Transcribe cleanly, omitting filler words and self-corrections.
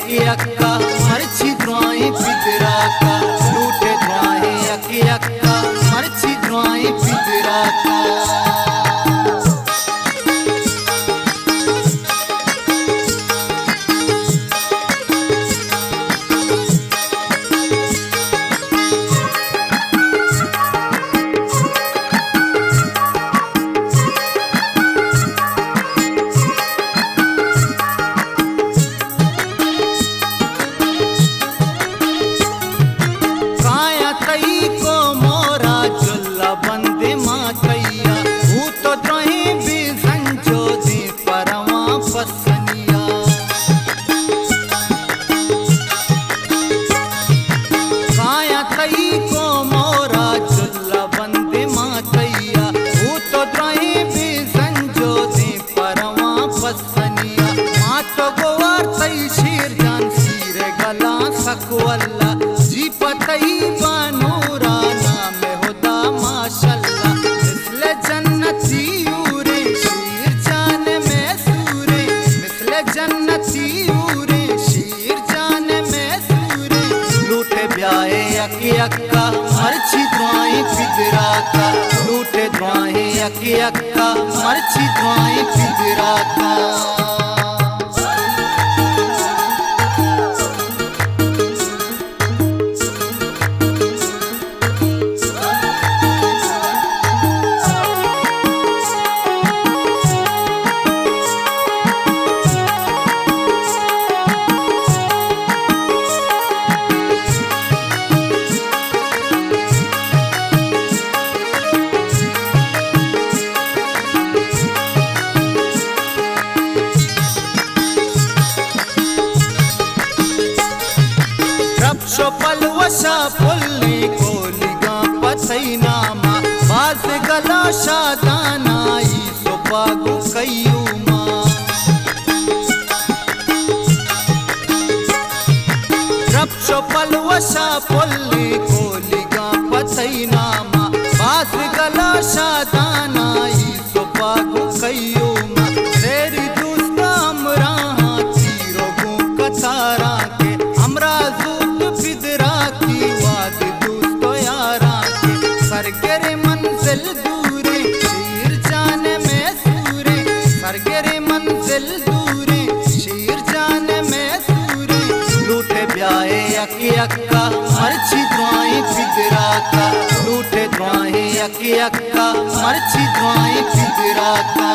अके अक्का मर्ची द्वाएं पितरा का लूटे द्वाएं अके अक्का मर्ची द्वाएं पितरा का। जी पतई बनूरा नाम होदा माशाल्लाह मिसले जन्नती उरे शीर जान में सूरे मिसले जन्नती उरे शीर जान में सूरे लूटे ब्याहे अके अक्का मर्ची द्वाएं पितरा का लूटे द्वाएं अके अक्का मर्ची द्वाएं पितरा का। पलवशा पुल्ली कोलिगा पथैनामा बास गला शादानाई सोपागु कयूमा रप्शो पलवशा पुल्ली कोलिगा पथैनामा बास गला शादानाई सोपागु कयूमा तेरी दोस्त हमरा तीरो गु कतारा के हमरा सरगरे मंजिल दूरे शीर जान में सूरे सरगरे मंजिल दूरे शीर जान में सूरे लूटे ब्याहे अके अक्का मर्ची द्वाएं पितरा का लूटे द्वाएं अके अक्का मर्ची द्वाएं पितरा का।